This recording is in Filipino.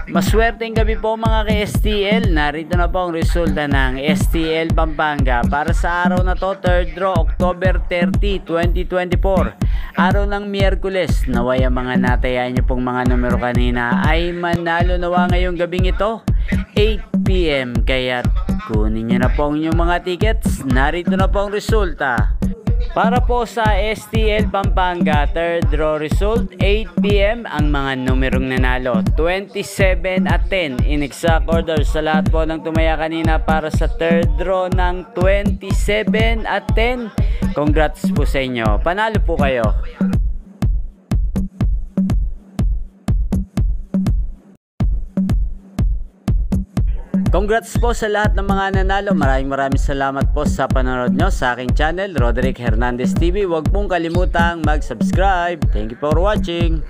Maswerteng gabi po mga ka-STL. Narito na po ang resulta ng STL Pampanga para sa araw na to, 3rd draw, October 30, 2024. Araw ng Miyerkules. Naway ang mga natayan niyo pong mga numero kanina ay manalo nawa ngayong gabing ito, 8 PM. Kaya kunin niyo na po ang inyong mga tickets. Narito na po ang resulta. Para po sa STL Pampanga, 3rd draw result, 8 PM ang mga numerong nanalo. 27 at 10 in exact order sa lahat po ng tumaya kanina para sa 3rd draw ng 27 at 10. Congrats po sa inyo. Panalo po kayo. Congrats po sa lahat ng mga nanalo. Maraming salamat po sa panonood nyo sa aking channel, Roderick Hernandez TV. Huwag pong kalimutang mag-subscribe. Thank you for watching.